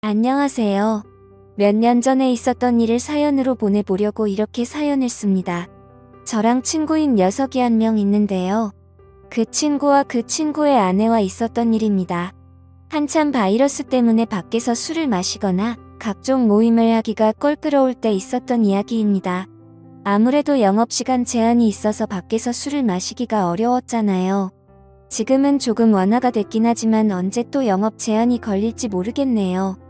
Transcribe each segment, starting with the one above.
안녕하세요. 몇 년 전에 있었던 일을 사연으로 보내보려고 이렇게 사연을 씁니다. 저랑 친구인 녀석이 한 명 있는데요. 그 친구와 그 친구의 아내와 있었던 일입니다. 한참 바이러스 때문에 밖에서 술을 마시거나 각종 모임을 하기가 껄끄러울 때 있었던 이야기입니다. 아무래도 영업시간 제한이 있어서 밖에서 술을 마시기가 어려웠잖아요. 지금은 조금 완화가 됐긴 하지만 언제 또 영업 제한이 걸릴지 모르겠네요.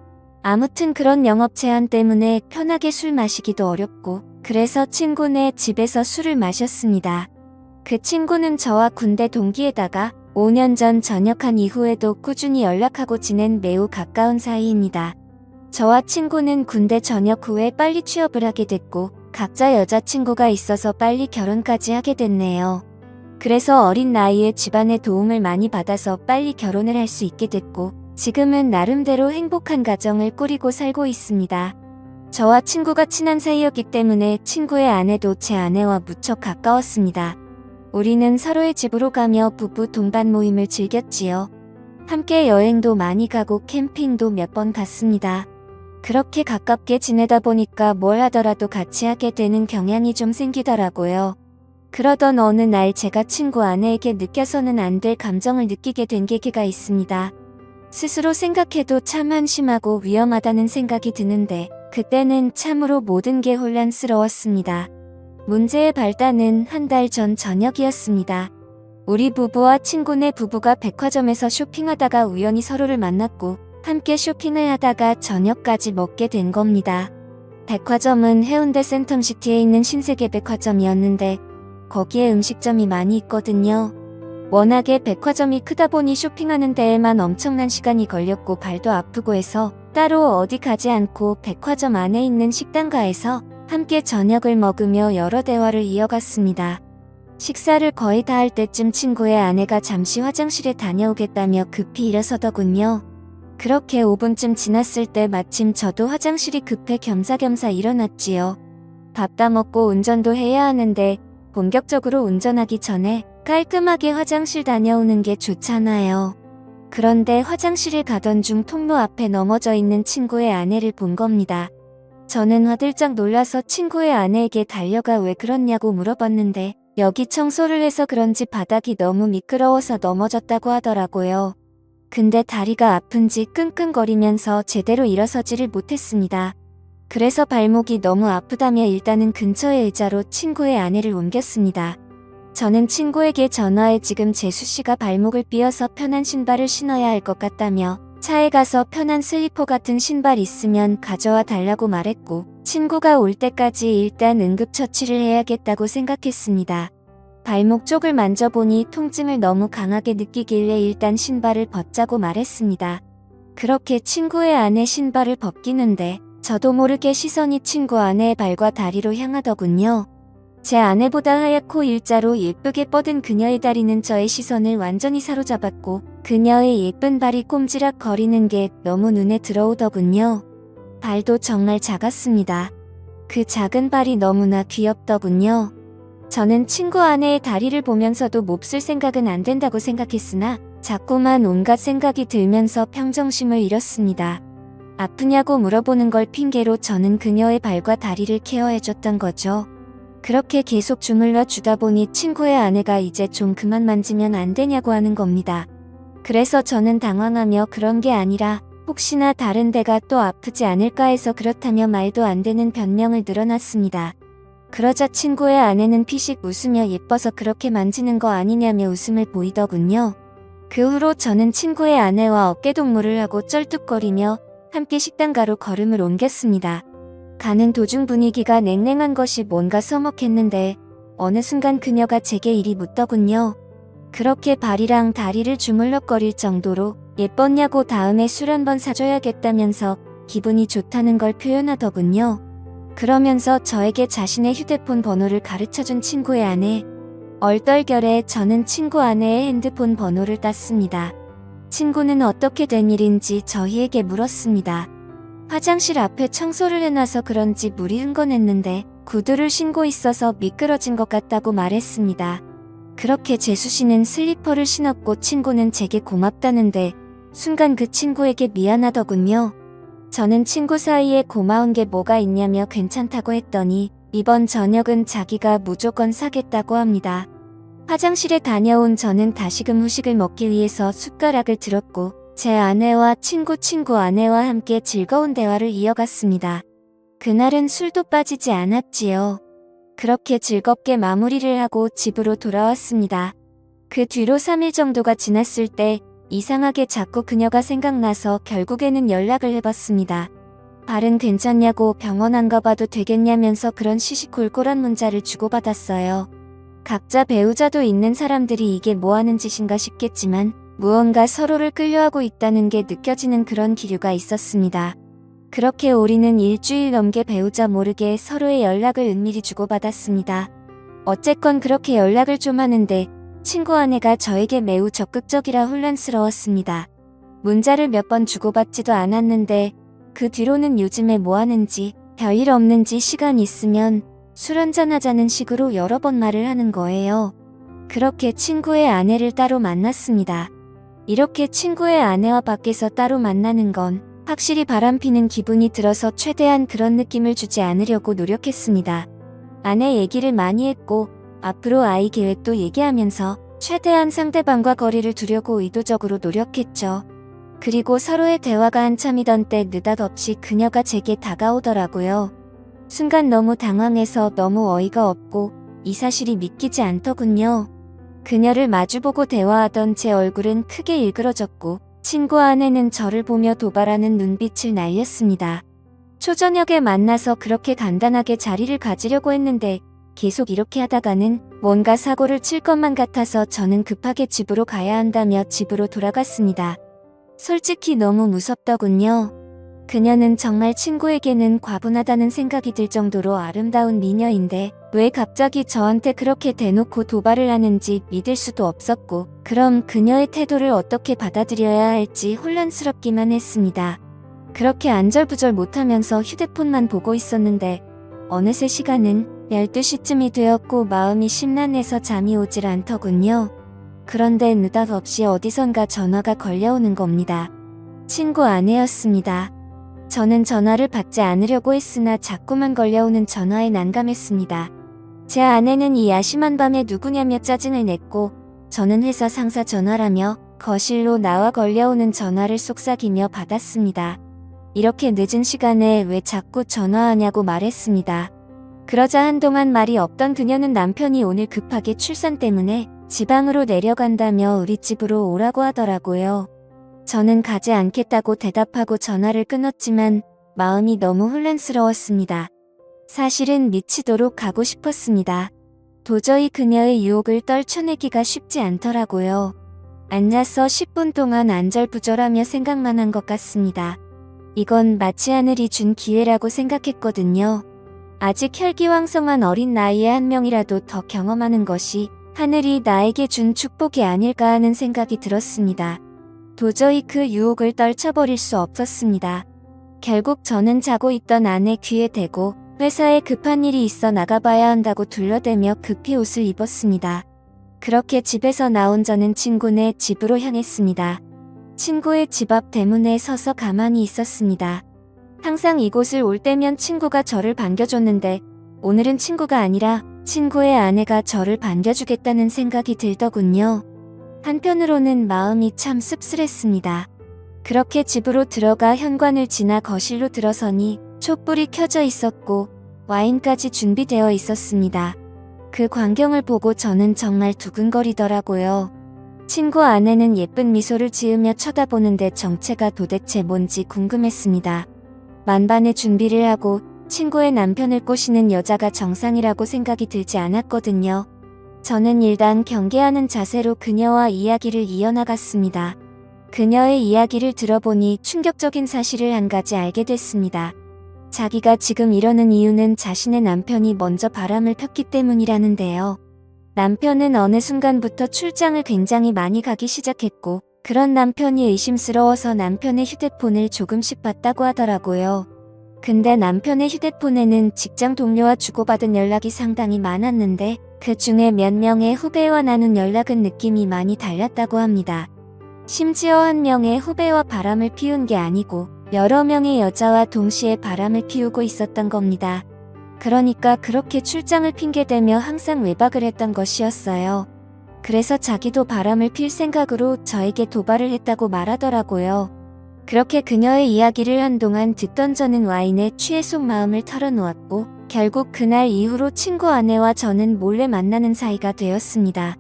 아무튼 그런 영업 제한 때문에 편하게 술 마시기도 어렵고 그래서 친구네 집에서 술을 마셨습니다. 그 친구는 저와 군대 동기에다가 5년 전 전역한 이후에도 꾸준히 연락하고 지낸 매우 가까운 사이입니다. 저와 친구는 군대 전역 후에 빨리 취업을 하게 됐고 각자 여자친구가 있어서 빨리 결혼까지 하게 됐네요. 그래서 어린 나이에 집안의 도움을 많이 받아서 빨리 결혼을 할 수 있게 됐고 지금은 나름대로 행복한 가정을 꾸리고 살고 있습니다. 저와 친구가 친한 사이였기 때문에 친구의 아내도 제 아내와 무척 가까웠습니다. 우리는 서로의 집으로 가며 부부 동반 모임을 즐겼지요. 함께 여행도 많이 가고 캠핑도 몇 번 갔습니다. 그렇게 가깝게 지내다 보니까 뭘 하더라도 같이 하게 되는 경향이 좀 생기더라고요. 그러던 어느 날 제가 친구 아내에게 느껴서는 안 될 감정을 느끼게 된 계기가 있습니다. 스스로 생각해도 참 한심하고 위험하다는 생각이 드는데 그때는 참으로 모든 게 혼란스러웠습니다. 문제의 발단은 한 달 전 저녁이었습니다. 우리 부부와 친구네 부부가 백화점에서 쇼핑하다가 우연히 서로를 만났고 함께 쇼핑을 하다가 저녁까지 먹게 된 겁니다. 백화점은 해운대 센텀시티에 있는 신세계 백화점이었는데 거기에 음식점이 많이 있거든요. 워낙에 백화점이 크다 보니 쇼핑하는 데에만 엄청난 시간이 걸렸고 발도 아프고 해서 따로 어디 가지 않고 백화점 안에 있는 식당가에서 함께 저녁을 먹으며 여러 대화를 이어갔습니다. 식사를 거의 다 할 때쯤 친구의 아내가 잠시 화장실에 다녀오겠다며 급히 일어서더군요. 그렇게 5분쯤 지났을 때 마침 저도 화장실이 급해 겸사겸사 일어났지요. 밥 다 먹고 운전도 해야 하는데 본격적으로 운전하기 전에 깔끔하게 화장실 다녀오는 게 좋잖아요. 그런데 화장실에 가던 중 통로 앞에 넘어져 있는 친구의 아내를 본 겁니다. 저는 화들짝 놀라서 친구의 아내에게 달려가 왜 그렇냐고 물어봤는데 여기 청소를 해서 그런지 바닥이 너무 미끄러워서 넘어졌다고 하더라고요. 근데 다리가 아픈지 끙끙거리면서 제대로 일어서지를 못했습니다. 그래서 발목이 너무 아프다며 일단은 근처의 의자로 친구의 아내를 옮겼습니다. 저는 친구에게 전화해 지금 재수씨가 발목을 삐어서 편한 신발을 신어야 할 것 같다며 차에 가서 편한 슬리퍼 같은 신발 있으면 가져와 달라고 말했고 친구가 올 때까지 일단 응급처치를 해야겠다고 생각했습니다. 발목 쪽을 만져보니 통증을 너무 강하게 느끼길래 일단 신발을 벗자고 말했습니다. 그렇게 친구의 아내 신발을 벗기는데 저도 모르게 시선이 친구 아내의 발과 다리로 향하더군요. 제 아내보다 하얗고 일자로 예쁘게 뻗은 그녀의 다리는 저의 시선을 완전히 사로잡았고 그녀의 예쁜 발이 꼼지락 거리는 게 너무 눈에 들어오더군요. 발도 정말 작았습니다. 그 작은 발이 너무나 귀엽더군요. 저는 친구 아내의 다리를 보면서도 몹쓸 생각은 안 된다고 생각했으나 자꾸만 온갖 생각이 들면서 평정심을 잃었습니다. 아프냐고 물어보는 걸 핑계로 저는 그녀의 발과 다리를 케어해줬던 거죠. 그렇게 계속 주물러 주다 보니 친구의 아내가 이제 좀 그만 만지면 안 되냐고 하는 겁니다. 그래서 저는 당황하며 그런 게 아니라 혹시나 다른 데가 또 아프지 않을까 해서 그렇다며 말도 안 되는 변명을 늘어놨습니다. 그러자 친구의 아내는 피식 웃으며 예뻐서 그렇게 만지는 거 아니냐며 웃음을 보이더군요. 그 후로 저는 친구의 아내와 어깨동무를 하고 쩔뚝거리며 함께 식당가로 걸음을 옮겼습니다. 가는 도중 분위기가 냉랭한 것이 뭔가 서먹했는데 어느 순간 그녀가 제게 이리 묻더군요. 그렇게 발이랑 다리를 주물럭거릴 정도로 예뻤냐고 다음에 술 한번 사줘야겠다면서 기분이 좋다는 걸 표현하더군요. 그러면서 저에게 자신의 휴대폰 번호를 가르쳐준 친구의 아내. 얼떨결에 저는 친구 아내의 핸드폰 번호를 땄습니다. 친구는 어떻게 된 일인지 저희에게 물었습니다. 화장실 앞에 청소를 해놔서 그런지 물이 흥건했는데 구두를 신고 있어서 미끄러진 것 같다고 말했습니다. 그렇게 재수씨는 슬리퍼를 신었고 친구는 제게 고맙다는데 순간 그 친구에게 미안하더군요. 저는 친구 사이에 고마운 게 뭐가 있냐며 괜찮다고 했더니 이번 저녁은 자기가 무조건 사겠다고 합니다. 화장실에 다녀온 저는 다시금 후식을 먹기 위해서 숟가락을 들었고 제 아내와 친구 아내와 함께 즐거운 대화를 이어갔습니다. 그날은 술도 빠지지 않았지요. 그렇게 즐겁게 마무리를 하고 집으로 돌아왔습니다. 그 뒤로 3일 정도가 지났을 때 이상하게 자꾸 그녀가 생각나서 결국에는 연락을 해봤습니다. 발은 괜찮냐고 병원 안 가봐도 되겠냐면서 그런 시시콜콜한 문자를 주고받았어요. 각자 배우자도 있는 사람들이 이게 뭐하는 짓인가 싶겠지만 무언가 서로를 끌려하고 있다는 게 느껴지는 그런 기류가 있었습니다. 그렇게 우리는 일주일 넘게 배우자 모르게 서로의 연락을 은밀히 주고받았습니다. 어쨌건 그렇게 연락을 좀 하는데 친구 아내가 저에게 매우 적극적이라 혼란스러웠습니다. 문자를 몇 번 주고받지도 않았는데 그 뒤로는 요즘에 뭐하는지 별일 없는지 시간 있으면 술 한잔 하자는 식으로 여러 번 말을 하는 거예요. 그렇게 친구의 아내를 따로 만났습니다. 이렇게 친구의 아내와 밖에서 따로 만나는 건 확실히 바람피는 기분이 들어서 최대한 그런 느낌을 주지 않으려고 노력했습니다. 아내 얘기를 많이 했고 앞으로 아이 계획도 얘기하면서 최대한 상대방과 거리를 두려고 의도적으로 노력했죠. 그리고 서로의 대화가 한참이던 때 느닷없이 그녀가 제게 다가오더라고요. 순간 너무 당황해서 너무 어이가 없고 이 사실이 믿기지 않더군요. 그녀를 마주보고 대화하던 제 얼굴은 크게 일그러졌고 친구 아내는 저를 보며 도발하는 눈빛을 날렸습니다. 초저녁에 만나서 그렇게 간단하게 자리를 가지려고 했는데 계속 이렇게 하다가는 뭔가 사고를 칠 것만 같아서 저는 급하게 집으로 가야 한다며 집으로 돌아갔습니다. 솔직히 너무 무섭더군요. 그녀는 정말 친구에게는 과분하다는 생각이 들 정도로 아름다운 미녀인데 왜 갑자기 저한테 그렇게 대놓고 도발을 하는지 믿을 수도 없었고 그럼 그녀의 태도를 어떻게 받아들여야 할지 혼란스럽기만 했습니다. 그렇게 안절부절 못하면서 휴대폰만 보고 있었는데 어느새 시간은 12시쯤이 되었고 마음이 심란해서 잠이 오질 않더군요. 그런데 느닷없이 어디선가 전화가 걸려오는 겁니다. 친구 아내였습니다. 저는 전화를 받지 않으려고 했으나 자꾸만 걸려오는 전화에 난감했습니다. 제 아내는 이 야심한 밤에 누구냐며 짜증을 냈고 저는 회사 상사 전화라며 거실로 나와 걸려오는 전화를 속삭이며 받았습니다. 이렇게 늦은 시간에 왜 자꾸 전화하냐고 말했습니다. 그러자 한동안 말이 없던 그녀는 남편이 오늘 급하게 출산 때문에 지방으로 내려간다며 우리 집으로 오라고 하더라고요. 저는 가지 않겠다고 대답하고 전화를 끊었지만 마음이 너무 혼란스러웠습니다. 사실은 미치도록 가고 싶었습니다. 도저히 그녀의 유혹을 떨쳐내기가 쉽지 않더라고요. 앉아서 10분 동안 안절부절하며 생각만 한 것 같습니다. 이건 마치 하늘이 준 기회라고 생각했거든요. 아직 혈기왕성한 어린 나이에 한 명이라도 더 경험하는 것이 하늘이 나에게 준 축복이 아닐까 하는 생각이 들었습니다. 도저히 그 유혹을 떨쳐버릴 수 없었습니다. 결국 저는 자고 있던 아내 귀에 대고 회사에 급한 일이 있어 나가봐야 한다고 둘러대며 급히 옷을 입었습니다. 그렇게 집에서 나온 저는 친구네 집으로 향했습니다. 친구의 집 앞 대문에 서서 가만히 있었습니다. 항상 이곳을 올 때면 친구가 저를 반겨줬는데 오늘은 친구가 아니라 친구의 아내가 저를 반겨주겠다는 생각이 들더군요. 한편으로는 마음이 참 씁쓸했습니다. 그렇게 집으로 들어가 현관을 지나 거실로 들어서니 촛불이 켜져 있었고 와인까지 준비되어 있었습니다. 그 광경을 보고 저는 정말 두근거리더라고요. 친구 아내는 예쁜 미소를 지으며 쳐다보는데 정체가 도대체 뭔지 궁금했습니다. 만반의 준비를 하고 친구의 남편을 꼬시는 여자가 정상이라고 생각이 들지 않았거든요. 저는 일단 경계하는 자세로 그녀와 이야기를 이어나갔습니다. 그녀의 이야기를 들어보니 충격적인 사실을 한 가지 알게 됐습니다. 자기가 지금 이러는 이유는 자신의 남편이 먼저 바람을 폈기 때문이라는데요. 남편은 어느 순간부터 출장을 굉장히 많이 가기 시작했고 그런 남편이 의심스러워서 남편의 휴대폰을 조금씩 봤다고 하더라고요. 근데 남편의 휴대폰에는 직장 동료와 주고받은 연락이 상당히 많았는데 그 중에 몇 명의 후배와 나눈 연락은 느낌이 많이 달랐다고 합니다. 심지어 한 명의 후배와 바람을 피운 게 아니고 여러 명의 여자와 동시에 바람을 피우고 있었던 겁니다. 그러니까 그렇게 출장을 핑계대며 항상 외박을 했던 것이었어요. 그래서 자기도 바람을 필 생각으로 저에게 도발을 했다고 말하더라고요. 그렇게 그녀의 이야기를 한동안 듣던 저는 와인에 취해 속마음을 털어놓았고 결국 그날 이후로 친구 아내와 저는 몰래 만나는 사이가 되었습니다.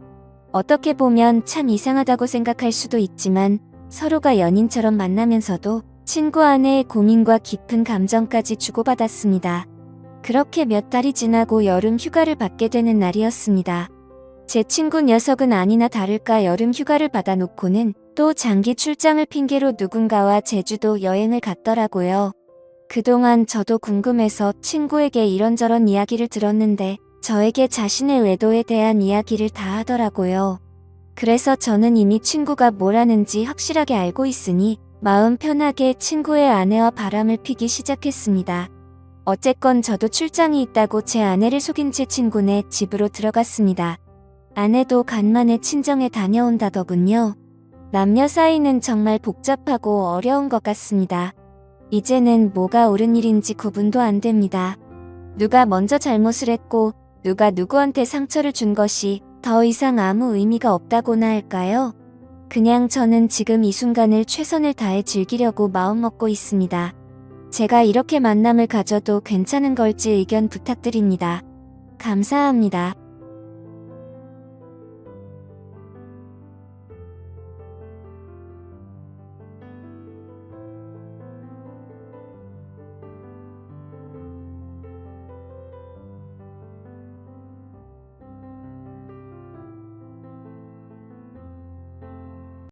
어떻게 보면 참 이상하다고 생각할 수도 있지만 서로가 연인처럼 만나면서도 친구 아내의 고민과 깊은 감정까지 주고받았습니다. 그렇게 몇 달이 지나고 여름 휴가를 받게 되는 날이었습니다. 제 친구 녀석은 아니나 다를까 여름 휴가를 받아놓고는 또 장기 출장을 핑계로 누군가와 제주도 여행을 갔더라고요. 그동안 저도 궁금해서 친구에게 이런저런 이야기를 들었는데 저에게 자신의 외도에 대한 이야기를 다 하더라고요. 그래서 저는 이미 친구가 뭘 하는지 확실하게 알고 있으니 마음 편하게 친구의 아내와 바람을 피기 시작했습니다. 어쨌건 저도 출장이 있다고 제 아내를 속인 제 친구네 집으로 들어갔습니다. 아내도 간만에 친정에 다녀온다더군요. 남녀 사이는 정말 복잡하고 어려운 것 같습니다. 이제는 뭐가 옳은 일인지 구분도 안 됩니다. 누가 먼저 잘못을 했고 누가 누구한테 상처를 준 것이 더 이상 아무 의미가 없다고나 할까요? 그냥 저는 지금 이 순간을 최선을 다해 즐기려고 마음먹고 있습니다. 제가 이렇게 만남을 가져도 괜찮은 걸지 의견 부탁드립니다. 감사합니다.